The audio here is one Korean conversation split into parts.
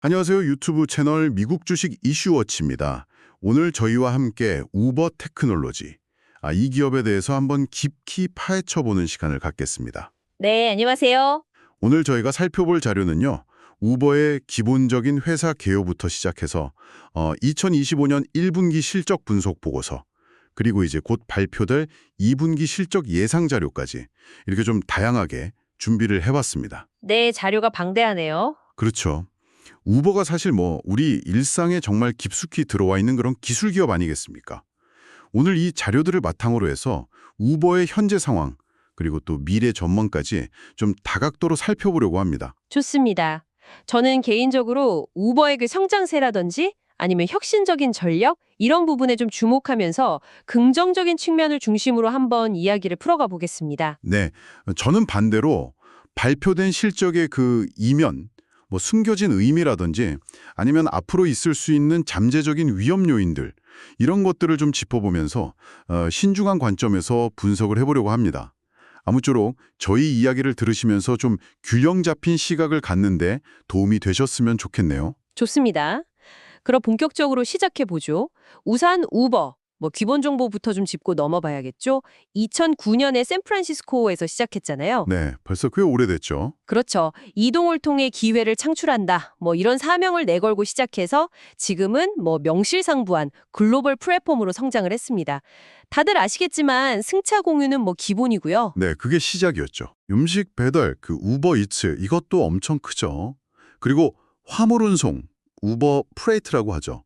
안녕하세요. 유튜브 채널 미국 주식 이슈워치입니다. 오늘 저희와 함께 우버 테크놀로지, 이 기업에 대해서 한번 깊이 파헤쳐보는 시간을 갖겠습니다. 네, 안녕하세요. 오늘 저희가 살펴볼 자료는요. 우버의 기본적인 회사 개요부터 시작해서 2025년 1분기 실적 분석 보고서, 그리고 이제 곧 발표될 2분기 실적 예상 자료까지 이렇게 좀 다양하게 준비를 해봤습니다. 네, 자료가 방대하네요. 그렇죠. 우버가 사실 우리 일상에 정말 깊숙이 들어와 있는 그런 기술 기업 아니겠습니까? 오늘 이 자료들을 바탕으로 해서 우버의 현재 상황, 그리고 또 미래 전망까지 좀 다각도로 살펴보려고 합니다. 좋습니다. 저는 개인적으로 우버의 그 성장세라든지 아니면 혁신적인 전력 이런 부분에 좀 주목하면서 긍정적인 측면을 중심으로 한번 이야기를 풀어가 보겠습니다. 네, 저는 반대로 발표된 실적의 그 이면, 숨겨진 의미라든지 아니면 앞으로 있을 수 있는 잠재적인 위험 요인들, 이런 것들을 좀 짚어보면서 신중한 관점에서 분석을 해보려고 합니다. 아무쪼록 저희 이야기를 들으시면서 좀 균형 잡힌 시각을 갖는데 도움이 되셨으면 좋겠네요. 좋습니다. 그럼 본격적으로 시작해 보죠. 우선 우버, 기본 정보부터 좀 짚고 넘어봐야겠죠. 2009년에 샌프란시스코에서 시작했잖아요. 네, 벌써 꽤 오래됐죠. 그렇죠. 이동을 통해 기회를 창출한다. 이런 사명을 내걸고 시작해서 지금은 명실상부한 글로벌 플랫폼으로 성장을 했습니다. 다들 아시겠지만 승차 공유는 기본이고요. 네, 그게 시작이었죠. 음식 배달, 그 우버 이츠, 이것도 엄청 크죠. 그리고 화물 운송, 우버 프레이트라고 하죠.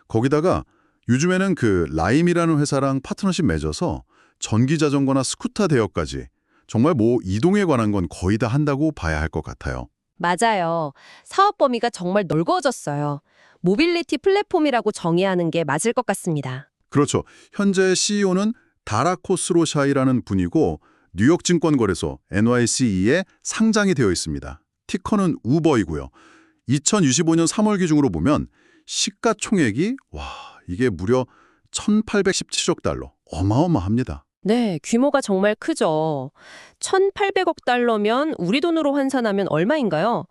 거기다가 요즘에는 그 라임이라는 회사랑 파트너십 맺어서 전기 자전거나 스쿠터 대여까지 정말 이동에 관한 건 거의 다 한다고 봐야 할 것 같아요. 맞아요. 사업 범위가 정말 넓어졌어요. 모빌리티 플랫폼이라고 정의하는 게 맞을 것 같습니다. 그렇죠. 현재 CEO는 다라 코스로샤이라는 분이고 뉴욕 증권거래소 NYSE에 상장이 되어 있습니다. 티커는 우버이고요. 2025년 3월 기준으로 보면 시가총액이 이게 무려 1,817억 달러. 어마어마합니다. 네, 규모가 정말 크죠. 1,800억 달러면 우리 돈으로 환산하면 얼마인가요?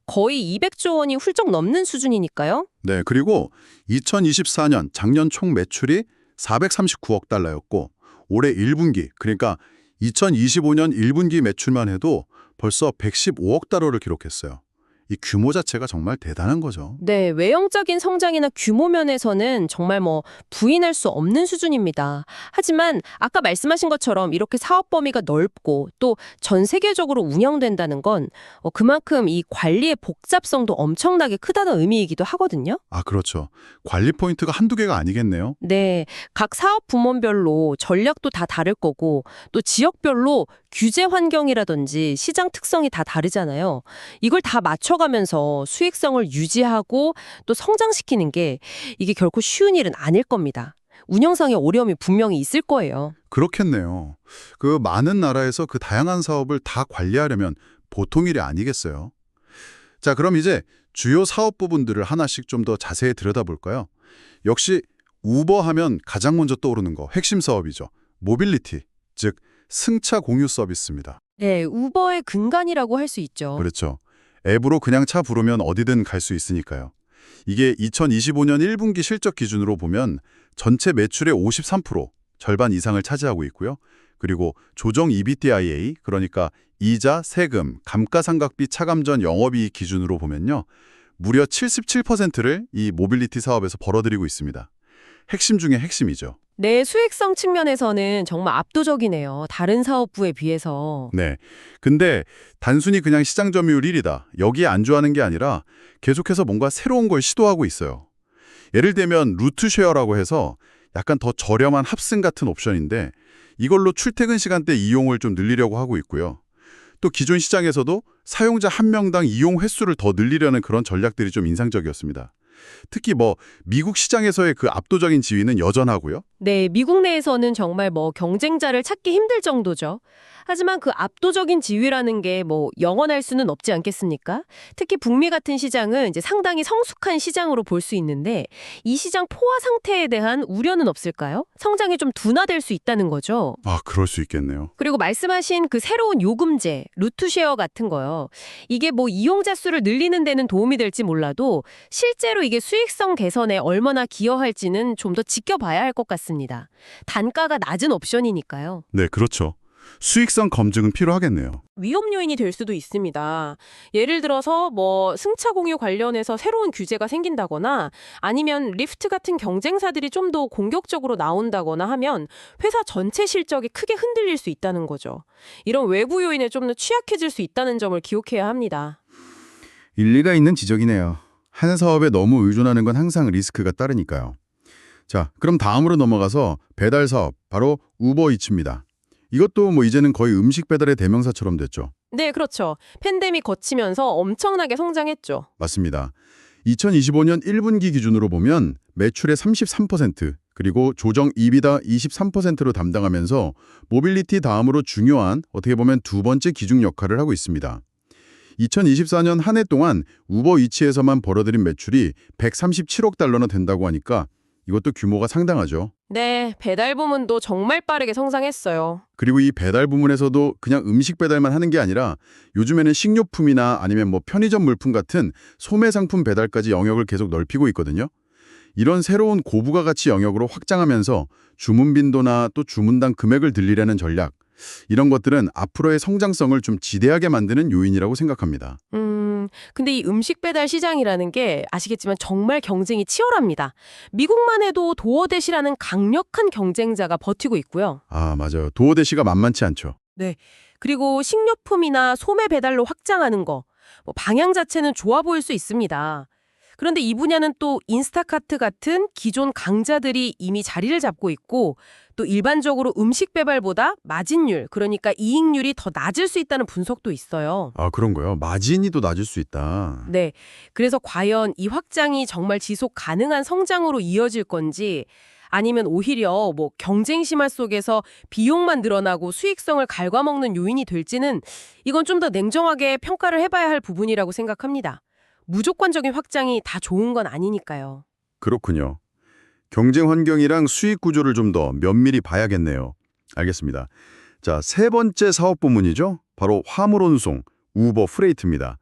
거의 200조 원이 훌쩍 넘는 수준이니까요. 네, 그리고 2024년 작년 총 매출이 439억 달러였고 올해 1분기, 그러니까 2025년 1분기 매출만 해도 벌써 115억 달러를 기록했어요. 이 규모 자체가 정말 대단한 거죠. 네, 외형적인 성장이나 규모 면에서는 정말 부인할 수 없는 수준입니다. 하지만 아까 말씀하신 것처럼 이렇게 사업 범위가 넓고 또 전 세계적으로 운영된다는 건 그만큼 이 관리의 복잡성도 엄청나게 크다는 의미이기도 하거든요. 아, 그렇죠. 관리 포인트가 한두 개가 아니겠네요. 네, 각 사업 부문별로 전략도 다 다를 거고 또 지역별로 규제 환경이라든지 시장 특성이 다 다르잖아요. 이걸 다 맞춰가면서 수익성을 유지하고 또 성장시키는 게 이게 결코 쉬운 일은 아닐 겁니다. 운영상의 어려움이 분명히 있을 거예요. 그렇겠네요. 그 많은 나라에서 그 다양한 사업을 다 관리하려면 보통 일이 아니겠어요. 자, 그럼 이제 주요 사업 부분들을 하나씩 좀 더 자세히 들여다볼까요? 역시 우버 하면 가장 먼저 떠오르는 거 핵심 사업이죠. 모빌리티, 즉 승차 공유 서비스입니다. 네, 우버의 근간이라고 할 수 있죠. 그렇죠. 앱으로 그냥 차 부르면 어디든 갈 수 있으니까요. 이게 2025년 1분기 실적 기준으로 보면 전체 매출의 53%, 절반 이상을 차지하고 있고요. 그리고 조정 EBITDA, 그러니까 이자, 세금, 감가상각비 차감 전 영업이익 기준으로 보면요. 무려 77%를 이 모빌리티 사업에서 벌어들이고 있습니다. 핵심 중에 핵심이죠. 네, 수익성 측면에서는 정말 압도적이네요. 다른 사업부에 비해서. 네. 근데 단순히 그냥 시장 점유율 1위다. 여기에 안주하는 게 아니라 계속해서 뭔가 새로운 걸 시도하고 있어요. 예를 들면 루트 쉐어라고 해서 약간 더 저렴한 합승 같은 옵션인데 이걸로 출퇴근 시간대 이용을 좀 늘리려고 하고 있고요. 또 기존 시장에서도 사용자 한 명당 이용 횟수를 더 늘리려는 그런 전략들이 좀 인상적이었습니다. 특히 미국 시장에서의 그 압도적인 지위는 여전하고요. 네, 미국 내에서는 정말 경쟁자를 찾기 힘들 정도죠. 하지만 그 압도적인 지위라는 게 영원할 수는 없지 않겠습니까? 특히 북미 같은 시장은 이제 상당히 성숙한 시장으로 볼 수 있는데 이 시장 포화 상태에 대한 우려는 없을까요? 성장이 좀 둔화될 수 있다는 거죠. 아, 그럴 수 있겠네요. 그리고 말씀하신 그 새로운 요금제, 루트쉐어 같은 거요. 이게 이용자 수를 늘리는 데는 도움이 될지 몰라도 실제로 이게 수익성 개선에 얼마나 기여할지는 좀 더 지켜봐야 할 것 같습니다. 단가가 낮은 옵션이니까요. 네, 그렇죠. 수익성 검증은 필요하겠네요. 위험 요인이 될 수도 있습니다. 예를 들어서 승차 공유 관련해서 새로운 규제가 생긴다거나 아니면 리프트 같은 경쟁사들이 좀 더 공격적으로 나온다거나 하면 회사 전체 실적이 크게 흔들릴 수 있다는 거죠. 이런 외부 요인에 좀 더 취약해질 수 있다는 점을 기억해야 합니다. 일리가 있는 지적이네요. 한 사업에 너무 의존하는 건 항상 리스크가 따르니까요. 자, 그럼 다음으로 넘어가서 배달 사업, 바로 우버이츠입니다. 이것도 이제는 거의 음식 배달의 대명사처럼 됐죠. 네, 그렇죠. 팬데믹 거치면서 엄청나게 성장했죠. 맞습니다. 2025년 1분기 기준으로 보면 매출의 33%, 그리고 조정 이비다 23%로 담당하면서 모빌리티 다음으로 중요한 어떻게 보면 두 번째 기중 역할을 하고 있습니다. 2024년 한 해 동안 우버이츠에서만 벌어들인 매출이 137억 달러나 된다고 하니까 이것도 규모가 상당하죠. 네, 배달 부문도 정말 빠르게 성장했어요. 그리고 이 배달 부문에서도 그냥 음식 배달만 하는 게 아니라 요즘에는 식료품이나 아니면 편의점 물품 같은 소매 상품 배달까지 영역을 계속 넓히고 있거든요. 이런 새로운 고부가 가치 영역으로 확장하면서 주문 빈도나 또 주문당 금액을 늘리려는 전략, 이런 것들은 앞으로의 성장성을 좀 지대하게 만드는 요인이라고 생각합니다. 근데 이 음식 배달 시장이라는 게 아시겠지만 정말 경쟁이 치열합니다. 미국만 해도 도어대시라는 강력한 경쟁자가 버티고 있고요. 아, 맞아요. 도어대시가 만만치 않죠. 그리고 식료품이나 소매 배달로 확장하는 거, 방향 자체는 좋아 보일 수 있습니다. 그런데 이 분야는 또 인스타카트 같은 기존 강자들이 이미 자리를 잡고 있고 또 일반적으로 음식 배달보다 마진율, 그러니까 이익률이 더 낮을 수 있다는 분석도 있어요. 아, 그런 거요? 마진이 또 낮을 수 있다. 네, 그래서 과연 이 확장이 정말 지속 가능한 성장으로 이어질 건지 아니면 오히려 경쟁 심화 속에서 비용만 늘어나고 수익성을 갉아먹는 요인이 될지는 이건 좀 더 냉정하게 평가를 해봐야 할 부분이라고 생각합니다. 무조건적인 확장이 다 좋은 건 아니니까요. 그렇군요. 경쟁 환경이랑 수익 구조를 좀 더 면밀히 봐야겠네요. 알겠습니다. 자, 세 번째 사업 부문이죠. 바로 화물 운송, 우버 프레이트입니다.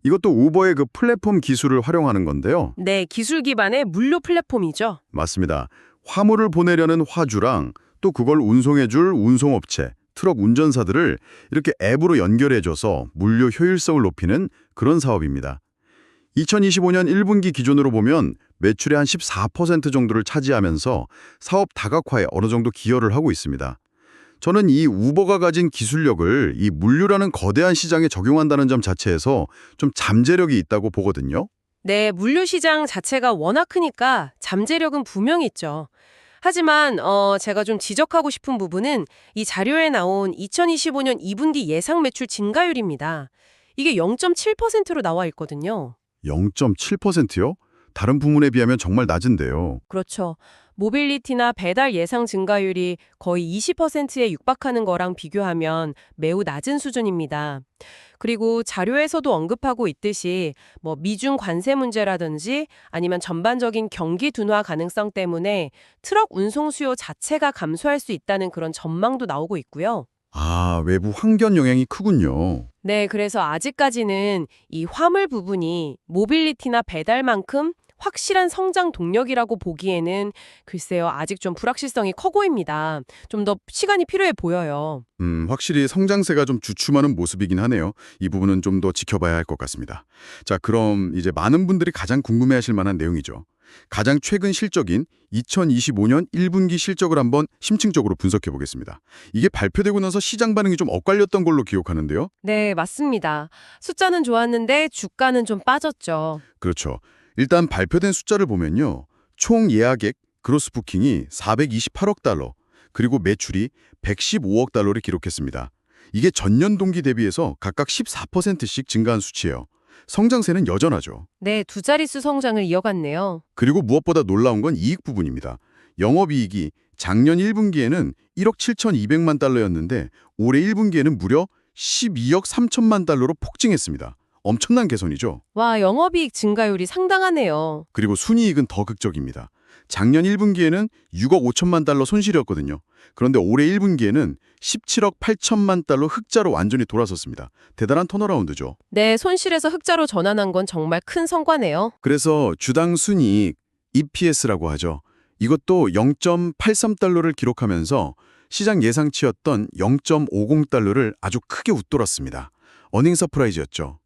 이것도 우버의 그 플랫폼 기술을 활용하는 건데요. 네, 기술 기반의 물류 플랫폼이죠. 맞습니다. 화물을 보내려는 화주랑 또 그걸 운송해줄 운송업체, 트럭 운전사들을 이렇게 앱으로 연결해줘서 물류 효율성을 높이는 그런 사업입니다. 2025년 1분기 기준으로 보면 매출의 한 14% 정도를 차지하면서 사업 다각화에 어느 정도 기여를 하고 있습니다. 저는 이 우버가 가진 기술력을 이 물류라는 거대한 시장에 적용한다는 점 자체에서 좀 잠재력이 있다고 보거든요. 네, 물류 시장 자체가 워낙 크니까 잠재력은 분명히 있죠. 하지만 제가 좀 지적하고 싶은 부분은 이 자료에 나온 2025년 2분기 예상 매출 증가율입니다. 이게 0.7%로 나와 있거든요. 0.7%요? 다른 부문에 비하면 정말 낮은데요. 그렇죠. 모빌리티나 배달 예상 증가율이 거의 20%에 육박하는 거랑 비교하면 매우 낮은 수준입니다. 그리고 자료에서도 언급하고 있듯이 미중 관세 문제라든지 아니면 전반적인 경기 둔화 가능성 때문에 트럭 운송 수요 자체가 감소할 수 있다는 그런 전망도 나오고 있고요. 아, 외부 환경 영향이 크군요. 네, 그래서 아직까지는 이 화물 부분이 모빌리티나 배달만큼 확실한 성장 동력이라고 보기에는 글쎄요, 아직 좀 불확실성이 커 보입니다. 좀 더 시간이 필요해 보여요. 확실히 성장세가 좀 주춤하는 모습이긴 하네요. 이 부분은 좀 더 지켜봐야 할 것 같습니다. 자, 그럼 이제 많은 분들이 가장 궁금해하실 만한 내용이죠. 가장 최근 실적인 2025년 1분기 실적을 한번 심층적으로 분석해 보겠습니다. 이게 발표되고 나서 시장 반응이 좀 엇갈렸던 걸로 기억하는데요. 네, 맞습니다. 숫자는 좋았는데 주가는 좀 빠졌죠. 그렇죠. 일단 발표된 숫자를 보면요. 총 예약액 그로스 부킹이 428억 달러, 그리고 매출이 115억 달러를 기록했습니다. 이게 전년 동기 대비해서 각각 14%씩 증가한 수치예요. 성장세는 여전하죠. 네, 두 자릿수 성장을 이어갔네요. 그리고 무엇보다 놀라운 건 이익 부분입니다. 영업이익이 작년 1분기에는 1억 7,200만 달러였는데 올해 1분기에는 무려 12억 3천만 달러로 폭증했습니다. 엄청난 개선이죠. 와, 영업이익 증가율이 상당하네요. 그리고 순이익은 더 극적입니다. 작년 1분기에는 6억 5천만 달러 손실이었거든요. 그런데 올해 1분기에는 17억 8천만 달러 흑자로 완전히 돌아섰습니다. 대단한 턴어라운드죠. 네, 손실에서 흑자로 전환한 건 정말 큰 성과네요. 그래서 주당 순이익, EPS라고 하죠. 이것도 0.83달러를 기록하면서 시장 예상치였던 0.50달러를 아주 크게 웃돌았습니다. 어닝 서프라이즈였죠.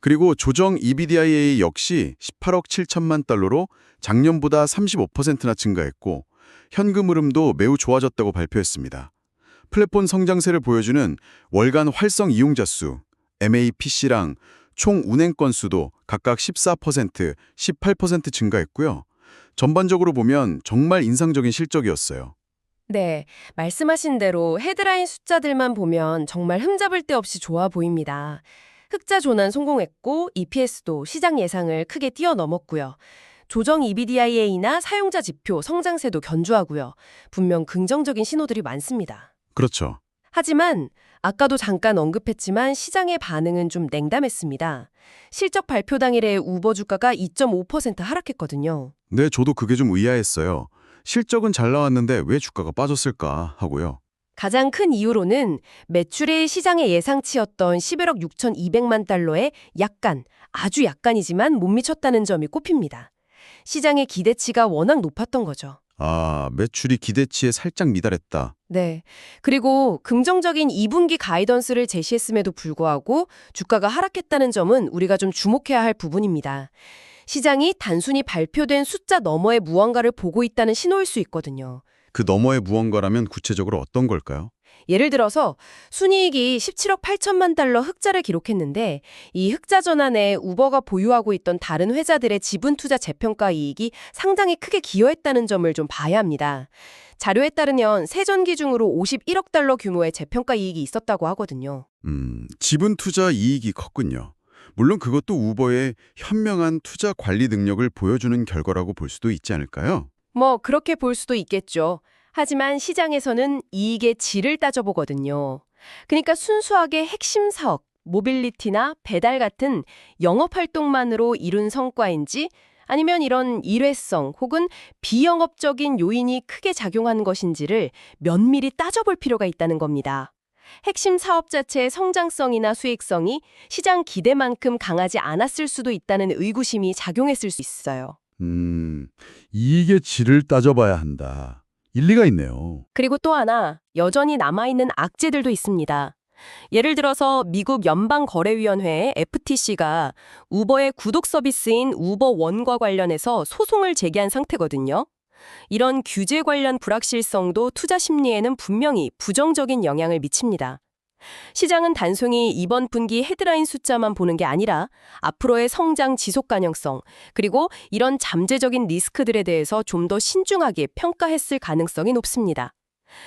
그리고 조정 EBITDA 역시 18억 7천만 달러로 작년보다 35%나 증가했고 현금 흐름도 매우 좋아졌다고 발표했습니다. 플랫폼 성장세를 보여주는 월간 활성 이용자 수, MAPC랑 총 운행 건수도 각각 14%, 18% 증가했고요. 전반적으로 보면 정말 인상적인 실적이었어요. 네, 말씀하신 대로 헤드라인 숫자들만 보면 정말 흠잡을 데 없이 좋아 보입니다. 흑자 전환 성공했고 EPS도 시장 예상을 크게 뛰어넘었고요. 조정 EBIDA나 사용자 지표, 성장세도 견조하고요. 분명 긍정적인 신호들이 많습니다. 그렇죠. 하지만 아까도 잠깐 언급했지만 시장의 반응은 좀 냉담했습니다. 실적 발표 당일에 우버 주가가 2.5% 하락했거든요. 네, 저도 그게 좀 의아했어요. 실적은 잘 나왔는데 왜 주가가 빠졌을까 하고요. 가장 큰 이유로는 매출이 시장의 예상치였던 11억 6,200만 달러에 아주 약간이지만 못 미쳤다는 점이 꼽힙니다. 시장의 기대치가 워낙 높았던 거죠. 아, 매출이 기대치에 살짝 미달했다. 네. 그리고 긍정적인 2분기 가이던스를 제시했음에도 불구하고 주가가 하락했다는 점은 우리가 좀 주목해야 할 부분입니다. 시장이 단순히 발표된 숫자 너머의 무언가를 보고 있다는 신호일 수 있거든요. 그 너머의 무언가라면 구체적으로 어떤 걸까요? 예를 들어서 순이익이 17억 8천만 달러 흑자를 기록했는데 이 흑자 전환에 우버가 보유하고 있던 다른 회사들의 지분 투자 재평가 이익이 상당히 크게 기여했다는 점을 좀 봐야 합니다. 자료에 따르면 세전기 중으로 51억 달러 규모의 재평가 이익이 있었다고 하거든요. 지분 투자 이익이 컸군요. 물론 그것도 우버의 현명한 투자 관리 능력을 보여주는 결과라고 볼 수도 있지 않을까요? 뭐 그렇게 볼 수도 있겠죠. 하지만 시장에서는 이익의 질을 따져보거든요. 그러니까 순수하게 핵심 사업, 모빌리티나 배달 같은 영업활동만으로 이룬 성과인지 아니면 이런 일회성 혹은 비영업적인 요인이 크게 작용한 것인지를 면밀히 따져볼 필요가 있다는 겁니다. 핵심 사업 자체의 성장성이나 수익성이 시장 기대만큼 강하지 않았을 수도 있다는 의구심이 작용했을 수 있어요. 이익의 질을 따져봐야 한다. 일리가 있네요. 그리고 또 하나, 여전히 남아있는 악재들도 있습니다. 예를 들어서 미국 연방거래위원회 FTC가 우버의 구독 서비스인 우버원과 관련해서 소송을 제기한 상태거든요. 이런 규제 관련 불확실성도 투자 심리에는 분명히 부정적인 영향을 미칩니다. 시장은 단순히 이번 분기 헤드라인 숫자만 보는 게 아니라 앞으로의 성장 지속 가능성, 그리고 이런 잠재적인 리스크들에 대해서 좀 더 신중하게 평가했을 가능성이 높습니다.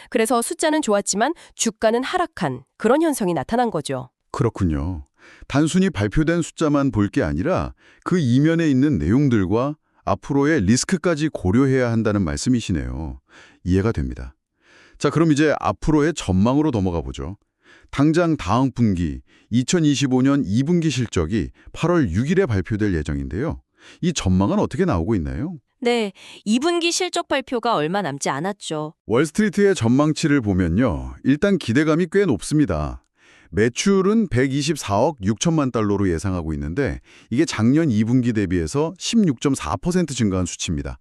그래서 숫자는 좋았지만 주가는 하락한 그런 현상이 나타난 거죠. 그렇군요. 단순히 발표된 숫자만 볼 게 아니라 그 이면에 있는 내용들과 앞으로의 리스크까지 고려해야 한다는 말씀이시네요. 이해가 됩니다. 자, 그럼 이제 앞으로의 전망으로 넘어가 보죠. 당장 다음 분기 2025년 2분기 실적이 8월 6일에 발표될 예정인데요. 이 전망은 어떻게 나오고 있나요? 네, 2분기 실적 발표가 얼마 남지 않았죠. 월스트리트의 전망치를 보면요. 일단 기대감이 꽤 높습니다. 매출은 124억 6천만 달러로 예상하고 있는데 이게 작년 2분기 대비해서 16.4% 증가한 수치입니다.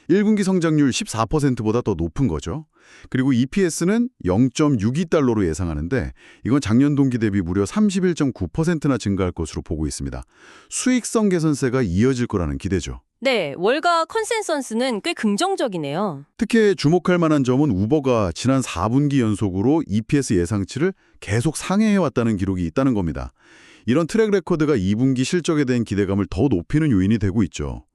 1분기 성장률 14%보다 더 높은 거죠. 그리고 EPS는 0.62달러로 예상하는데 이건 작년 동기 대비 무려 31.9%나 증가할 것으로 보고 있습니다. 수익성 개선세가 이어질 거라는 기대죠. 네, 월가 컨센서스는 꽤 긍정적이네요. 특히 주목할 만한 점은 우버가 지난 4분기 연속으로 EPS 예상치를 계속 상회해왔다는 기록이 있다는 겁니다. 이런 트랙 레코드가 2분기 실적에 대한 기대감을 더 높이는 요인이 되고 있죠.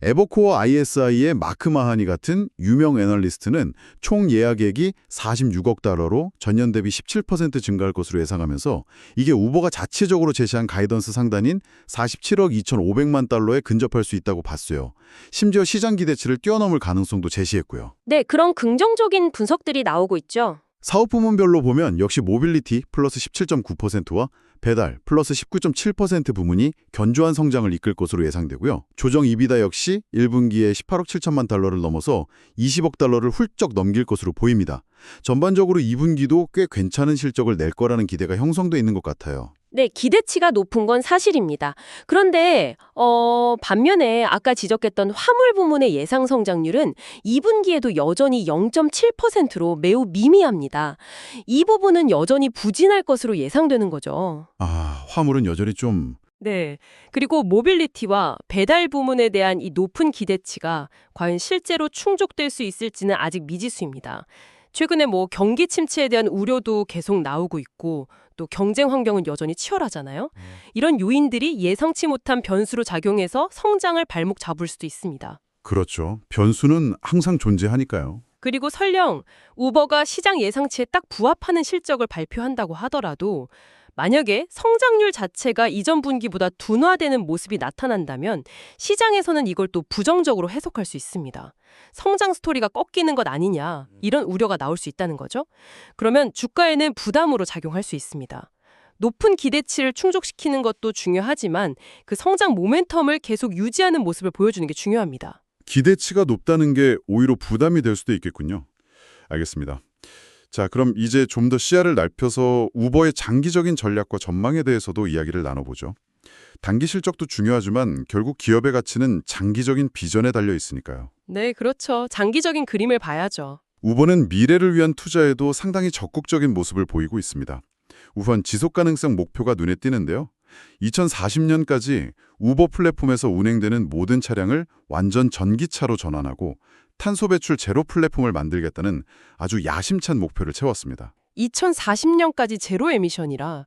에버코어 ISI의 마크 마하니 같은 유명 애널리스트는 총 예약액이 46억 달러로 전년 대비 17% 증가할 것으로 예상하면서 이게 우버가 자체적으로 제시한 가이던스 상단인 47억 2,500만 달러에 근접할 수 있다고 봤어요. 심지어 시장 기대치를 뛰어넘을 가능성도 제시했고요. 네, 그런 긍정적인 분석들이 나오고 있죠. 사업 부문별로 보면 역시 모빌리티 플러스 17.9%와 배달 플러스 19.7% 부문이 견조한 성장을 이끌 것으로 예상되고요. 조정 이비다 역시 1분기에 18억 7천만 달러를 넘어서 20억 달러를 훌쩍 넘길 것으로 보입니다. 전반적으로 2분기도 꽤 괜찮은 실적을 낼 거라는 기대가 형성돼 있는 것 같아요. 네, 기대치가 높은 건 사실입니다. 그런데 반면에 아까 지적했던 화물 부문의 예상 성장률은 2분기에도 여전히 0.7%로 매우 미미합니다. 이 부분은 여전히 부진할 것으로 예상되는 거죠. 화물은 여전히 좀... 네. 그리고 모빌리티와 배달 부문에 대한 이 높은 기대치가 과연 실제로 충족될 수 있을지는 아직 미지수입니다. 최근에 경기 침체에 대한 우려도 계속 나오고 있고 또 경쟁 환경은 여전히 치열하잖아요. 이런 요인들이 예상치 못한 변수로 작용해서 성장을 발목 잡을 수도 있습니다. 그렇죠. 변수는 항상 존재하니까요. 그리고 설령 우버가 시장 예상치에 딱 부합하는 실적을 발표한다고 하더라도 만약에 성장률 자체가 이전 분기보다 둔화되는 모습이 나타난다면 시장에서는 이걸 또 부정적으로 해석할 수 있습니다. 성장 스토리가 꺾이는 것 아니냐 이런 우려가 나올 수 있다는 거죠. 그러면 주가에는 부담으로 작용할 수 있습니다. 높은 기대치를 충족시키는 것도 중요하지만 그 성장 모멘텀을 계속 유지하는 모습을 보여주는 게 중요합니다. 기대치가 높다는 게 오히려 부담이 될 수도 있겠군요. 알겠습니다. 자, 그럼 이제 좀 더 시야를 넓혀서 우버의 장기적인 전략과 전망에 대해서도 이야기를 나눠보죠. 단기 실적도 중요하지만 결국 기업의 가치는 장기적인 비전에 달려 있으니까요. 네, 그렇죠. 장기적인 그림을 봐야죠. 우버는 미래를 위한 투자에도 상당히 적극적인 모습을 보이고 있습니다. 우선 지속 가능성 목표가 눈에 띄는데요. 2040년까지 우버 플랫폼에서 운행되는 모든 차량을 완전 전기차로 전환하고 탄소 배출 제로 플랫폼을 만들겠다는 아주 야심찬 목표를 세웠습니다. 2040년까지 제로 에미션이라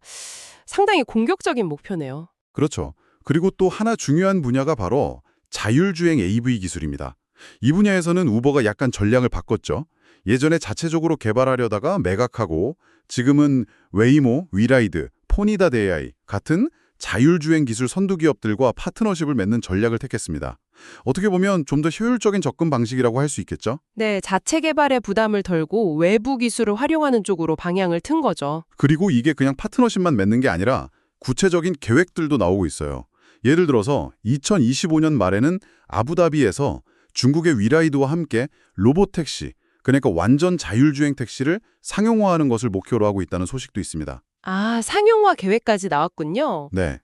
상당히 공격적인 목표네요. 그렇죠. 그리고 또 하나 중요한 분야가 바로 자율주행 AV 기술입니다. 이 분야에서는 우버가 약간 전략을 바꿨죠. 예전에 자체적으로 개발하려다가 매각하고 지금은 웨이모, 위라이드, 포니닷 AI 같은 자율주행 기술 선두 기업들과 파트너십을 맺는 전략을 택했습니다. 어떻게 보면 좀 더 효율적인 접근 방식이라고 할 수 있겠죠? 네, 자체 개발에 부담을 덜고 외부 기술을 활용하는 쪽으로 방향을 튼 거죠. 그리고 이게 그냥 파트너십만 맺는 게 아니라 구체적인 계획들도 나오고 있어요. 예를 들어서 2025년 말에는 아부다비에서 중국의 위라이드와 함께 로보택시, 그러니까 완전 자율주행 택시를 상용화하는 것을 목표로 하고 있다는 소식도 있습니다. 아, 상용화 계획까지 나왔군요. 네.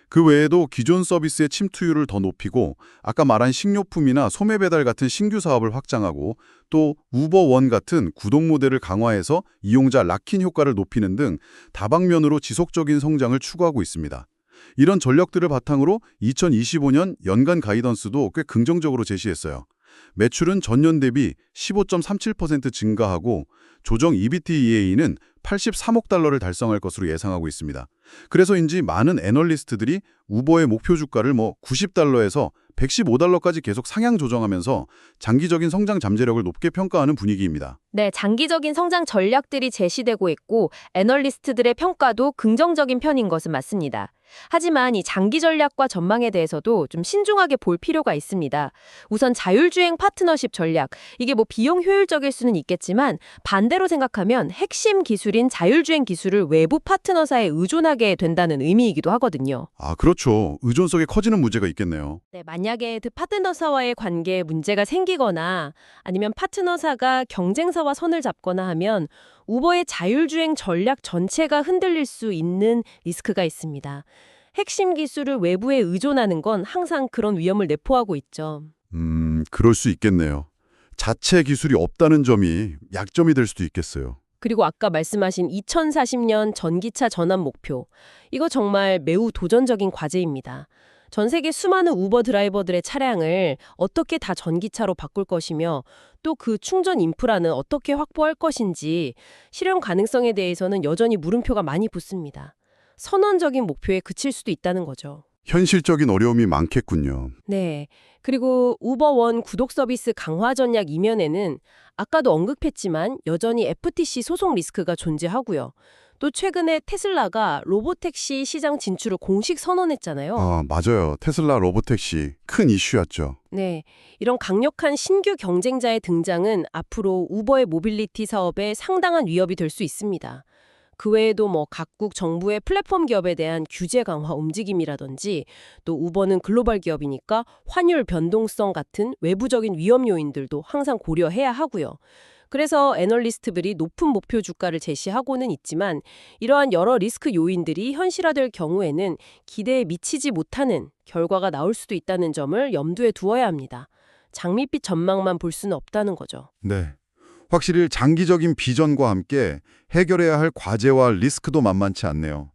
그 외에도 기존 서비스의 침투율을 더 높이고 아까 말한 식료품이나 소매 배달 같은 신규 사업을 확장하고 또 우버원 같은 구독 모델을 강화해서 이용자 락인 효과를 높이는 등 다방면으로 지속적인 성장을 추구하고 있습니다. 이런 전략들을 바탕으로 2025년 연간 가이던스도 꽤 긍정적으로 제시했어요. 매출은 전년 대비 15.37% 증가하고 조정 EBITDA는 83억 달러를 달성할 것으로 예상하고 있습니다. 그래서인지 많은 애널리스트들이 우버의 목표 주가를 90달러에서 115달러까지 계속 상향 조정하면서 장기적인 성장 잠재력을 높게 평가하는 분위기입니다. 네, 장기적인 성장 전략들이 제시되고 있고 애널리스트들의 평가도 긍정적인 편인 것은 맞습니다. 하지만 이 장기 전략과 전망에 대해서도 좀 신중하게 볼 필요가 있습니다. 우선 자율주행 파트너십 전략, 이게 비용 효율적일 수는 있겠지만 반대로 생각하면 핵심 기술인 자율주행 기술을 외부 파트너사에 의존하게 된다는 의미이기도 하거든요. 아, 그렇죠. 의존성이 커지는 문제가 있겠네요. 네, 만약에 그 파트너사와의 관계에 문제가 생기거나 아니면 파트너사가 경쟁사와 선을 잡거나 하면 우버의 자율주행 전략 전체가 흔들릴 수 있는 리스크가 있습니다. 핵심 기술을 외부에 의존하는 건 항상 그런 위험을 내포하고 있죠. 그럴 수 있겠네요. 자체 기술이 없다는 점이 약점이 될 수도 있겠어요. 그리고 아까 말씀하신 2040년 전기차 전환 목표. 이거 정말 매우 도전적인 과제입니다. 전 세계 수많은 우버 드라이버들의 차량을 어떻게 다 전기차로 바꿀 것이며 또 그 충전 인프라는 어떻게 확보할 것인지 실현 가능성에 대해서는 여전히 물음표가 많이 붙습니다. 선언적인 목표에 그칠 수도 있다는 거죠. 현실적인 어려움이 많겠군요. 네. 그리고 우버원 구독 서비스 강화 전략 이면에는 아까도 언급했지만 여전히 FTC 소송 리스크가 존재하고요. 또 최근에 테슬라가 로보택시 시장 진출을 공식 선언했잖아요. 맞아요. 테슬라 로보택시 큰 이슈였죠. 네. 이런 강력한 신규 경쟁자의 등장은 앞으로 우버의 모빌리티 사업에 상당한 위협이 될 수 있습니다. 그 외에도 각국 정부의 플랫폼 기업에 대한 규제 강화 움직임이라든지 또 우버는 글로벌 기업이니까 환율 변동성 같은 외부적인 위험 요인들도 항상 고려해야 하고요. 그래서 애널리스트들이 높은 목표 주가를 제시하고는 있지만 이러한 여러 리스크 요인들이 현실화될 경우에는 기대에 미치지 못하는 결과가 나올 수도 있다는 점을 염두에 두어야 합니다. 장밋빛 전망만 볼 수는 없다는 거죠. 네. 확실히 장기적인 비전과 함께 해결해야 할 과제와 리스크도 만만치 않네요.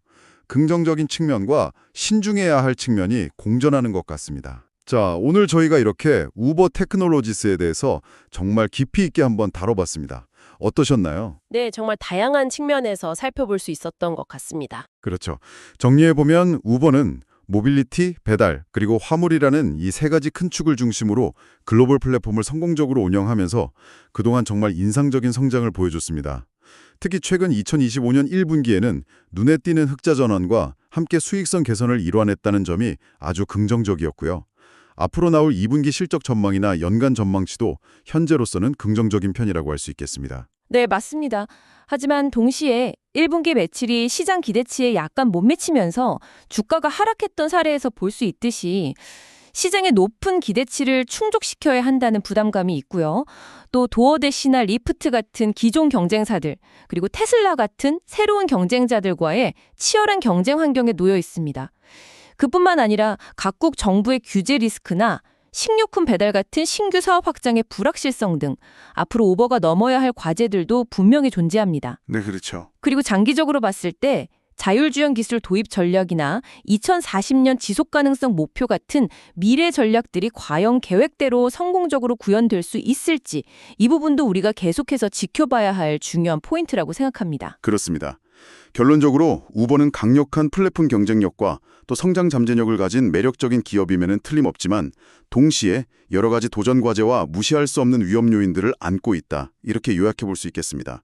긍정적인 측면과 신중해야 할 측면이 공존하는 것 같습니다. 자, 오늘 저희가 이렇게 우버 테크놀로지스에 대해서 정말 깊이 있게 한번 다뤄봤습니다. 어떠셨나요? 네, 정말 다양한 측면에서 살펴볼 수 있었던 것 같습니다. 그렇죠. 정리해보면 우버는 모빌리티, 배달, 그리고 화물이라는 이 세 가지 큰 축을 중심으로 글로벌 플랫폼을 성공적으로 운영하면서 그동안 정말 인상적인 성장을 보여줬습니다. 특히 최근 2025년 1분기에는 눈에 띄는 흑자 전환과 함께 수익성 개선을 이뤄냈다는 점이 아주 긍정적이었고요. 앞으로 나올 2분기 실적 전망이나 연간 전망치도 현재로서는 긍정적인 편이라고 할 수 있겠습니다. 네, 맞습니다. 하지만 동시에 1분기 매출이 시장 기대치에 약간 못 미치면서 주가가 하락했던 사례에서 볼 수 있듯이 시장의 높은 기대치를 충족시켜야 한다는 부담감이 있고요. 또 도어대시나 리프트 같은 기존 경쟁사들, 그리고 테슬라 같은 새로운 경쟁자들과의 치열한 경쟁 환경에 놓여 있습니다. 그뿐만 아니라 각국 정부의 규제 리스크나 식료품 배달 같은 신규 사업 확장의 불확실성 등 앞으로 우버가 넘어야 할 과제들도 분명히 존재합니다. 네, 그렇죠. 그리고 장기적으로 봤을 때 자율주행 기술 도입 전략이나 2040년 지속 가능성 목표 같은 미래 전략들이 과연 계획대로 성공적으로 구현될 수 있을지 이 부분도 우리가 계속해서 지켜봐야 할 중요한 포인트라고 생각합니다. 그렇습니다. 결론적으로 우버는 강력한 플랫폼 경쟁력과 또 성장 잠재력을 가진 매력적인 기업임에는 틀림없지만 동시에 여러 가지 도전 과제와 무시할 수 없는 위험 요인들을 안고 있다. 이렇게 요약해 볼 수 있겠습니다.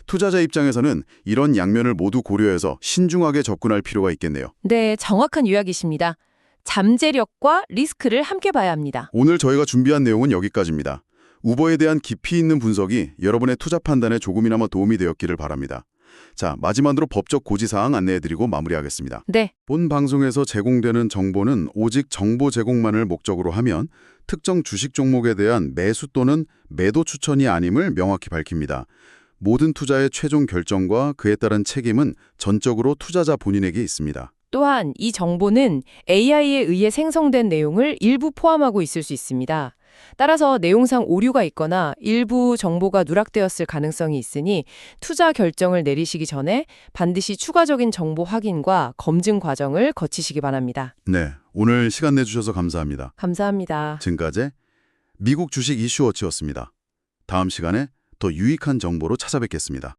투자자 입장에서는 이런 양면을 모두 고려해서 신중하게 접근할 필요가 있겠네요. 네, 정확한 요약이십니다. 잠재력과 리스크를 함께 봐야 합니다. 오늘 저희가 준비한 내용은 여기까지입니다. 우버에 대한 깊이 있는 분석이 여러분의 투자 판단에 조금이나마 도움이 되었기를 바랍니다. 자, 마지막으로 법적 고지사항 안내해드리고 마무리하겠습니다. 네, 본 방송에서 제공되는 정보는 오직 정보 제공만을 목적으로 하면 특정 주식 종목에 대한 매수 또는 매도 추천이 아님을 명확히 밝힙니다. 모든 투자의 최종 결정과 그에 따른 책임은 전적으로 투자자 본인에게 있습니다. 또한 이 정보는 AI에 의해 생성된 내용을 일부 포함하고 있을 수 있습니다. 따라서 내용상 오류가 있거나 일부 정보가 누락되었을 가능성이 있으니 투자 결정을 내리시기 전에 반드시 추가적인 정보 확인과 검증 과정을 거치시기 바랍니다. 네, 오늘 시간 내주셔서 감사합니다. 감사합니다. 지금까지 미국 주식 이슈워치였습니다. 다음 시간에 더 유익한 정보로 찾아뵙겠습니다.